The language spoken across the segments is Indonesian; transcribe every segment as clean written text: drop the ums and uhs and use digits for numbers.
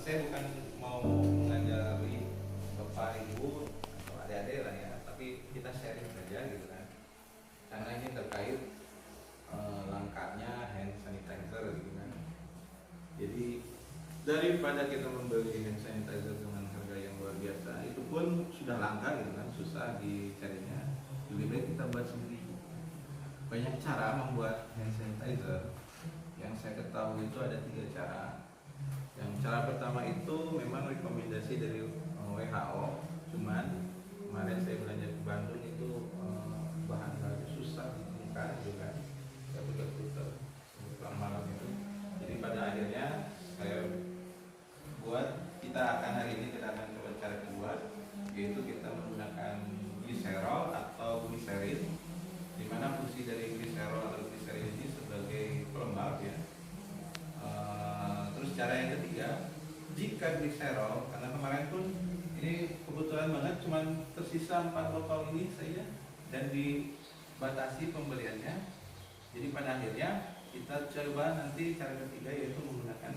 saya bukan mau mengajari bapak ibu atau adik-adik lah ya, tapi kita sharing saja gitu kan, karena ini terkait langkahnya hand sanitizer gitu kan. Jadi daripada kita membeli hand sanitizer dengan harga yang luar biasa, itu pun sudah langka gitu kan, susah dicarinya, lebih baik kita buat sendiri. Banyak cara membuat hand sanitizer. Yang saya ketahui itu ada 3 cara. Yang cara pertama itu memang rekomendasi dari WHO, cuman kemarin saya belanja ke Bandung itu bahan baku susah ditemukan juga, saya putar-putar selang malam itu. Jadi pada akhirnya saya buat, hari ini kita akan coba cara kedua, yaitu kita menggunakan gliserol atau gliserin, di mana fungsi dari gliserol atau gliserin ini sebagai pelembab ya. Terus cara yang ketiga, jika gliserol, karena kemarin pun ini kebetulan banget cuman tersisa 4 botol ini saja dan dibatasi pembeliannya. Jadi pada akhirnya kita coba nanti cara ketiga, yaitu menggunakan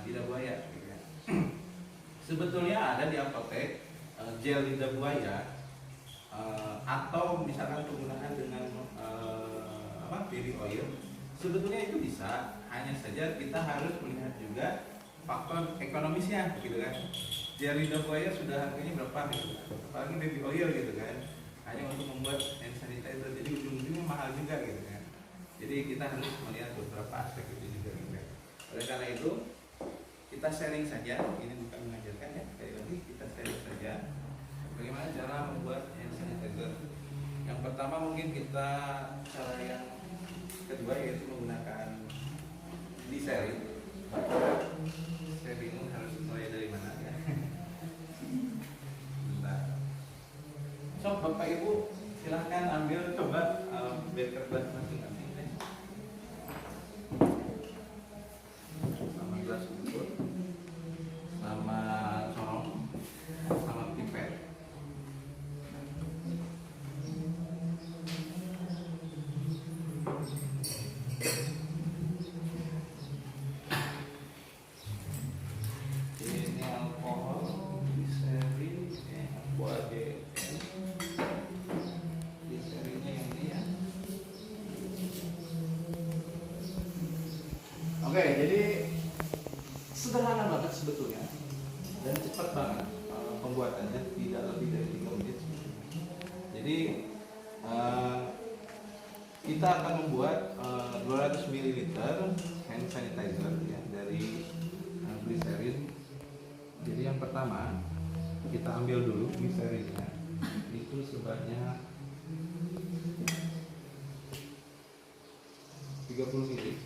lidah buaya gitu ya. Sebetulnya ada di apotek gel lidah buaya, atau misalkan penggunaan dengan baby oil. Sebetulnya itu bisa, hanya saja kita harus melihat juga faktor ekonomisnya gitu kan. Gel lidah buaya sudah harganya berapa gitu kan, apalagi baby oil gitu kan, hanya untuk membuat hand sanitizer, jadi ujung-ujungnya mahal juga gitu kan. Jadi kita harus melihat beberapa aspek itu juga gitu kan. Oleh karena itu kita sharing saja, ini bukan mengajarkan ya, sekali lagi kita sharing saja bagaimana cara membuat hand sanitizer. Yang pertama mungkin kita cara yang kedua, yaitu menggunakan gliserin. Saya bingung harus mulai dari mana ya. Bentar. So Bapak Ibu silahkan ambil, coba bed kertas masing-masing deh. Sama gelas ukur, sama corong, sama pipet. Ini alkohol, gliserin, buat gliserinnya yang ini ya. Oke, jadi sederhana banget sebetulnya dan cepat banget pembuatannya, tidak lebih dari 3 menit. Jadi kita akan membuat 200 ml hand sanitizer ya, dari gliserin. Jadi yang pertama kita ambil dulu gliserinnya, itu sebanyak 30 ml.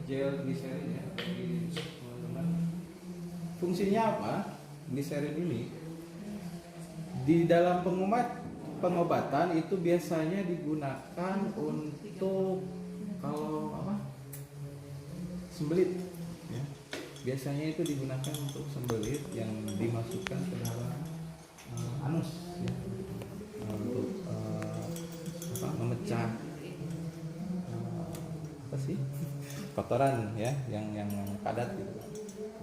Gel gliserin ya, bagi teman-teman. Fungsinya apa? Gliserin ini di dalam pengobatan itu biasanya digunakan untuk kalau sembelit ya. Biasanya itu digunakan untuk sembelit yang dimasukkan ke dalam anus ya, untuk memecah kotoran ya yang padat gitu.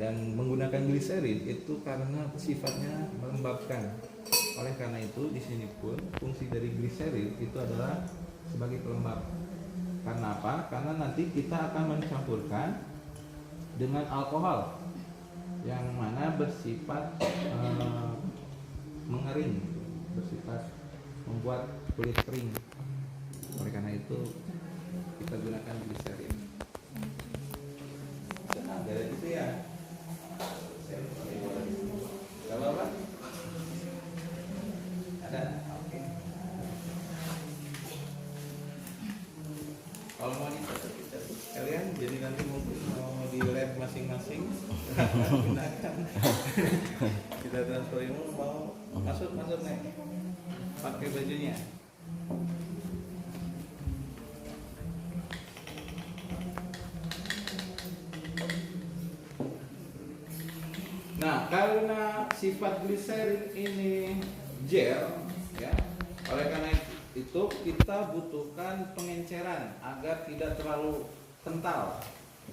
Dan menggunakan gliserin itu karena sifatnya melembabkan. Oleh karena itu di sini pun fungsi dari gliserin itu adalah sebagai pelembab. Karena apa? Karena nanti kita akan mencampurkan dengan alkohol yang mana bersifat mengering, bersifat membuat kulit kering. Oleh karena itu kita gunakan gliserin. Ada itu ya. Gak apa-apa. Ada. Oke. Kalau mau dicatat kalian, jadi nanti mungkin mau di lab masing-masing gunakan. Kita transfer ilmu mau masuk masuk nih. Pakai bajunya. Nah, karena sifat gliserin ini gel, ya, oleh karena itu kita butuhkan pengenceran agar tidak terlalu kental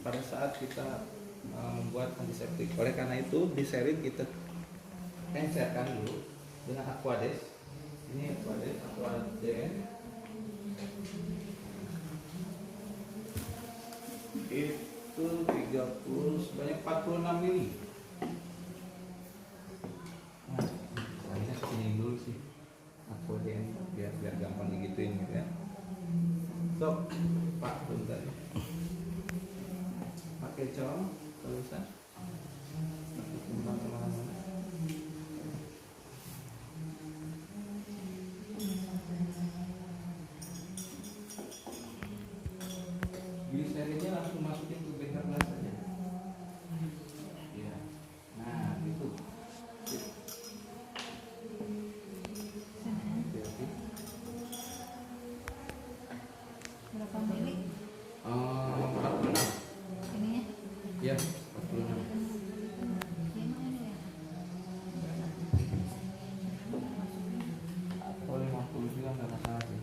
pada saat kita membuat antiseptik. Oleh karena itu, gliserin kita encerkan dulu dengan Aquades. Ini Aquades, Aquaden. Itu 30 sebanyak 46 mili. Ini dulu sih aku biar gampang digituin gitu ya. Sok Pak bentar pakai colong tulisan kemana-mana. Gliserinnya langsung masukin ke beker gelas aja ya. Nah gitu. Berapa mili? 46. Ininya? Ya, 46. Ini mana ya? Atau 50 juga nggak masalah sih.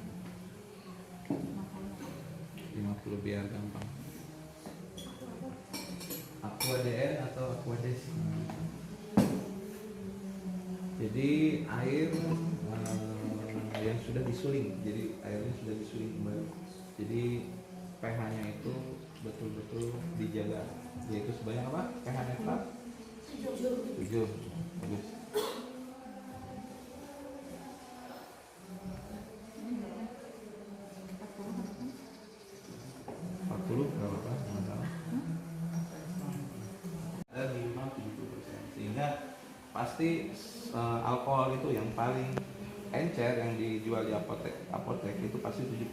50 biar gampang. Aquaden atau Aquades. Jadi air yang sudah disuling, jadi airnya sudah disuling kembali. Jadi pH-nya itu betul-betul dijaga, yaitu sebanyak apa? pH netral 7. Bagus. Nggak apa-apa, nggak salah. Ada 5-70%, sehingga pasti alkohol itu yang paling encer yang dijual di apotek itu pasti 70%.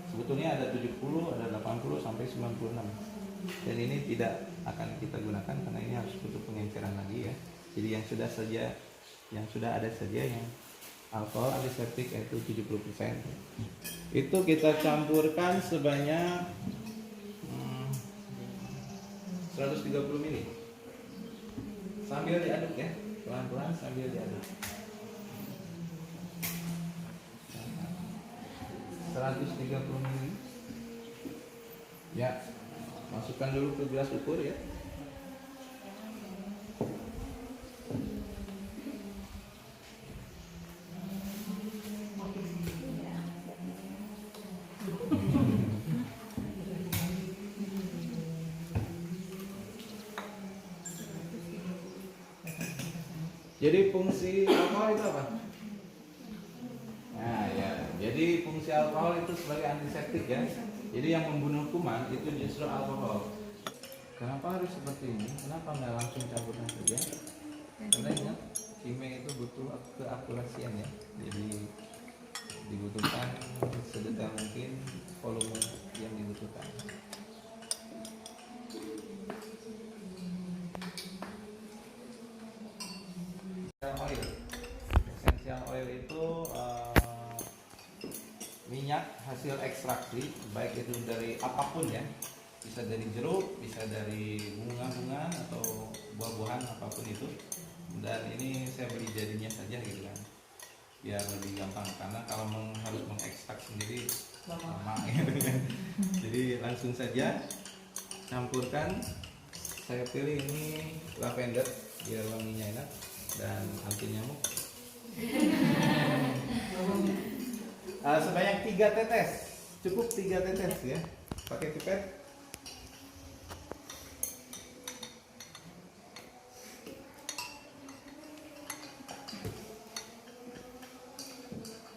Sebetulnya ada 70, ada 80 sampai 96. Dan ini tidak akan kita gunakan karena ini harus butuh pengenceran lagi ya. Jadi yang sudah ada saja yang alkohol antiseptik yaitu 70%. Itu kita campurkan sebanyak 130 ml. Sambil diaduk ya, pelan-pelan sambil diaduk. 130 ml. Ya, masukkan dulu ke gelas ukur ya. Jadi fungsi alkohol itu apa? Nah ya, jadi fungsi alkohol itu sebagai antiseptik ya. Jadi yang membunuh kuman itu justru alkohol. Kenapa harus seperti ini? Kenapa nggak langsung campurkan saja? Karena ingat, kimia itu butuh keakurasian ya. Jadi dibutuhkan sedetail mungkin volume yang dibutuhkan. Oil. Essential oil itu minyak hasil ekstraksi, baik itu dari apapun ya, bisa dari jeruk, bisa dari bunga-bunga atau buah-buahan apapun itu. Dan ini saya beli jadinya saja gitu kan, biar lebih gampang karena kalau harus mengekstrak sendiri lama gitu kan. Jadi langsung saja campurkan. Saya pilih ini lavender biar wanginya enak dan anti nyamuk. Sebanyak 3 tetes, cukup 3 tetes ya, pakai pipet.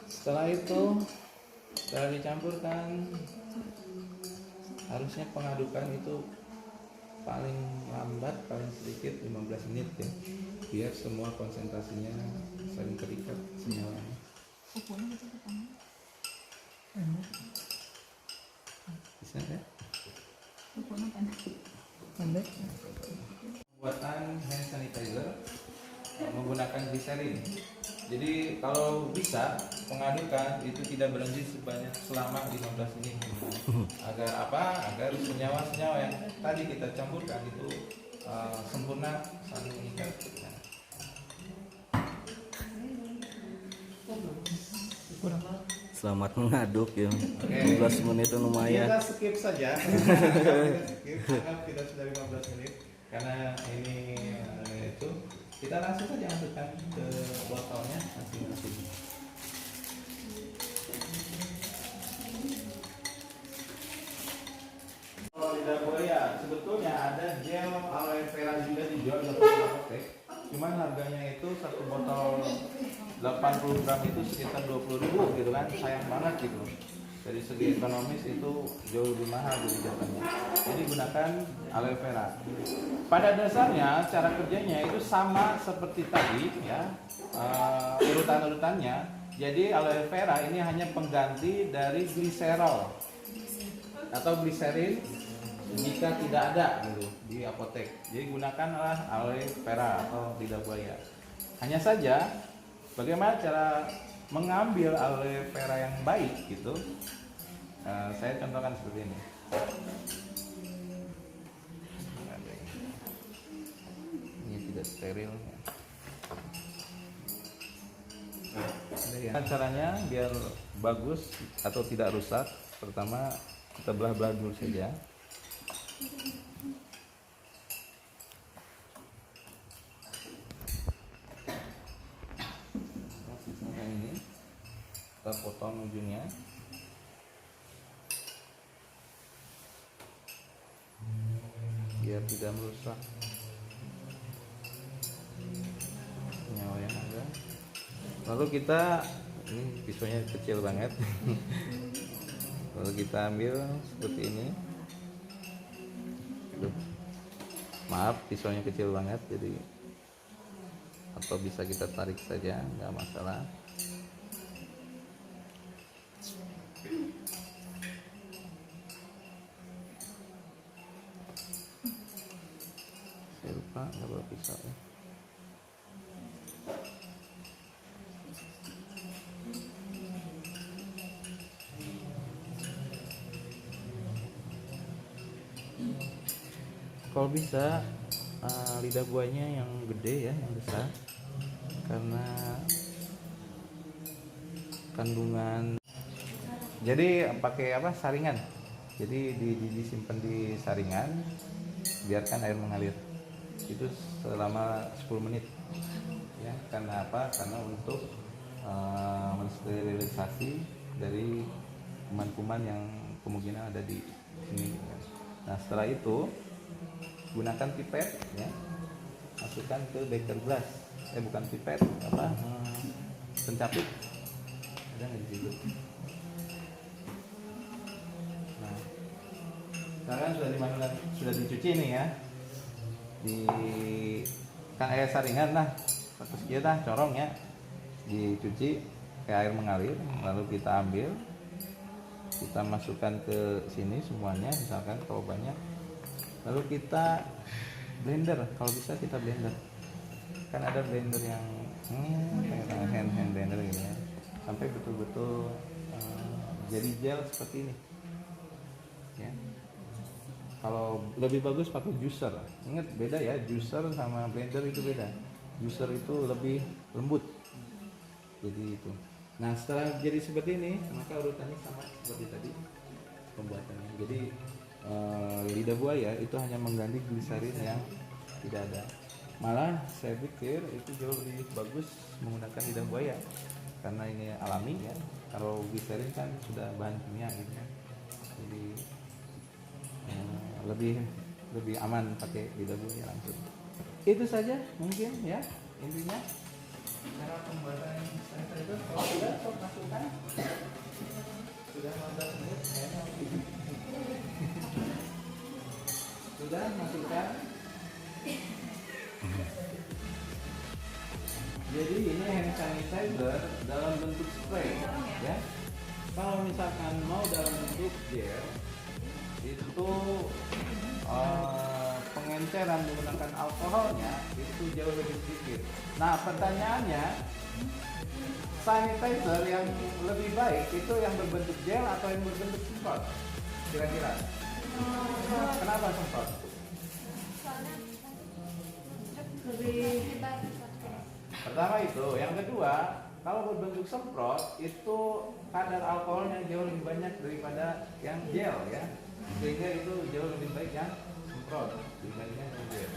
Setelah itu, setelah dicampurkan, harusnya pengadukan itu paling lambat, paling sedikit 15 menit ya, biar semua konsentrasinya saling terikat senyalanya. Bisa ya? Pembuatan hand sanitizer menggunakan gliserin. Jadi kalau bisa pengadukan itu tidak berhenti selama 15 menit. Agar apa? Agar senyawa-senyawa yang tadi kita campurkan itu sempurna saling mengikat. Selamat mengaduk ya. Oke. 15 menit itu lumayan. Kita skip saja. Kita skip. Anggap kita sudah 15 menit karena ini itu kita langsung saja masukkan ke botolnya masing-masing. Kalau lidah buaya sebetulnya ada gel aloe vera juga dijual di apotek. Cuman harganya itu satu botol 80 gram itu sekitar 20.000 gitu kan, sayang banget gitu. Dari segi ekonomis itu jauh lebih mahal kebijakannya. Jadi gunakan aloe vera. Pada dasarnya cara kerjanya itu sama seperti tadi ya, urutan-urutannya. Jadi aloe vera ini hanya pengganti dari gliserol atau gliserin jika tidak ada gitu di apotek. Jadi gunakanlah aloe vera atau lidah buaya. Hanya saja bagaimana cara mengambil aloe vera yang baik gitu. Saya contohkan seperti ini. Ini tidak steril. Caranya biar bagus atau tidak rusak, pertama kita belah-belah dulu saja. Nah, ini kita potong ujungnya. Biar tidak merusak senyawa yang ada. Lalu kita, ini pisaunya kecil banget. Lalu kita ambil seperti ini. Aduh, maaf pisaunya kecil banget, jadi atau bisa kita tarik saja, nggak masalah. Saya lupa nggak bawa pisau ya. Kalau bisa lidah buahnya yang gede ya, yang besar, karena kandungan. Jadi pakai apa? Saringan. Jadi disimpan di saringan, biarkan air mengalir. Itu selama 10 menit. Ya, karena apa? Karena untuk mensterilisasi dari kuman-kuman yang kemungkinan ada di sini. Nah, setelah itu gunakan pipet ya, masukkan ke beker glass, bukan pipet, apa, pencapit, ada nggak di situ? Nah, sekarang sudah dicuci nih ya, di kan air saringan lah, terus kita corong ya, dicuci ke air mengalir, lalu kita ambil, kita masukkan ke sini semuanya, misalkan kalau banyak. Lalu kita blender, kalau bisa kita blender. Kan ada blender yang hand blender gitu ya, sampai betul-betul jadi gel seperti ini. Ya. Kalau lebih bagus pakai juicer. Ingat beda ya, juicer sama blender itu beda. Juicer itu lebih lembut. Jadi itu. Nah setelah jadi seperti ini, maka urutannya sama seperti tadi pembuatannya. Jadi lidah buaya itu hanya mengganti gliserin yang tidak ada. Malah saya pikir itu jauh lebih bagus menggunakan lidah buaya karena ini alami ya. Kalau gliserin kan sudah bahan kimia gitu ya. Jadi lebih aman pakai lidah buaya langsung. Itu saja mungkin ya intinya cara pembuatan saya itu. Kalau sudah masukkan, sudah 15 menit sudah masukkan. Jadi ini hand sanitizer dalam bentuk spray ya. Kalau misalkan mau dalam bentuk gel itu pengenceran menggunakan alkoholnya itu jauh lebih sedikit. Nah pertanyaannya sanitizer yang lebih baik itu yang berbentuk gel atau yang berbentuk semprot? Kira-kira. Kenapa semprot? Lebih Pertama itu, yang kedua, kalau berbentuk semprot itu kadar alkoholnya jauh lebih banyak daripada yang gel ya, sehingga itu jauh lebih baik yang semprot dibandingkan yang gel.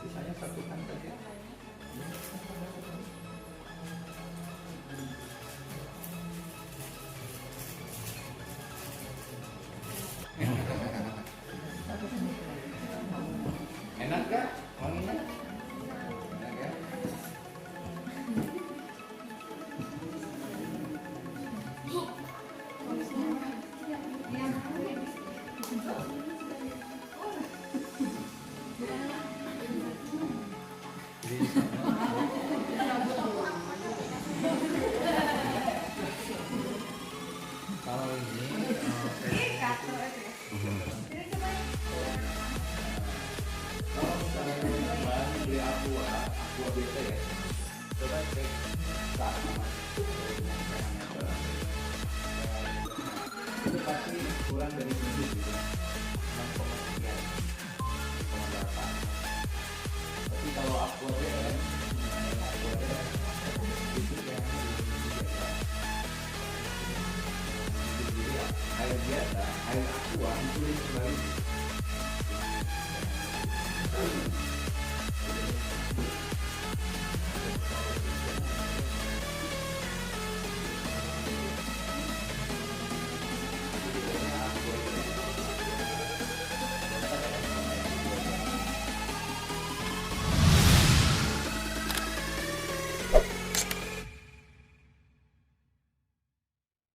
Sisanya satukan saja. Enak gak? Wanginya? Enak ya? Kalau ini kalau misalnya teman-teman beli aqua biasa ya, coba cek sama itu pasti kurang dari 7 gitu, 6,8. Tapi kalau aqua BM itu yang jadi air biasa, air aqua itu kembali.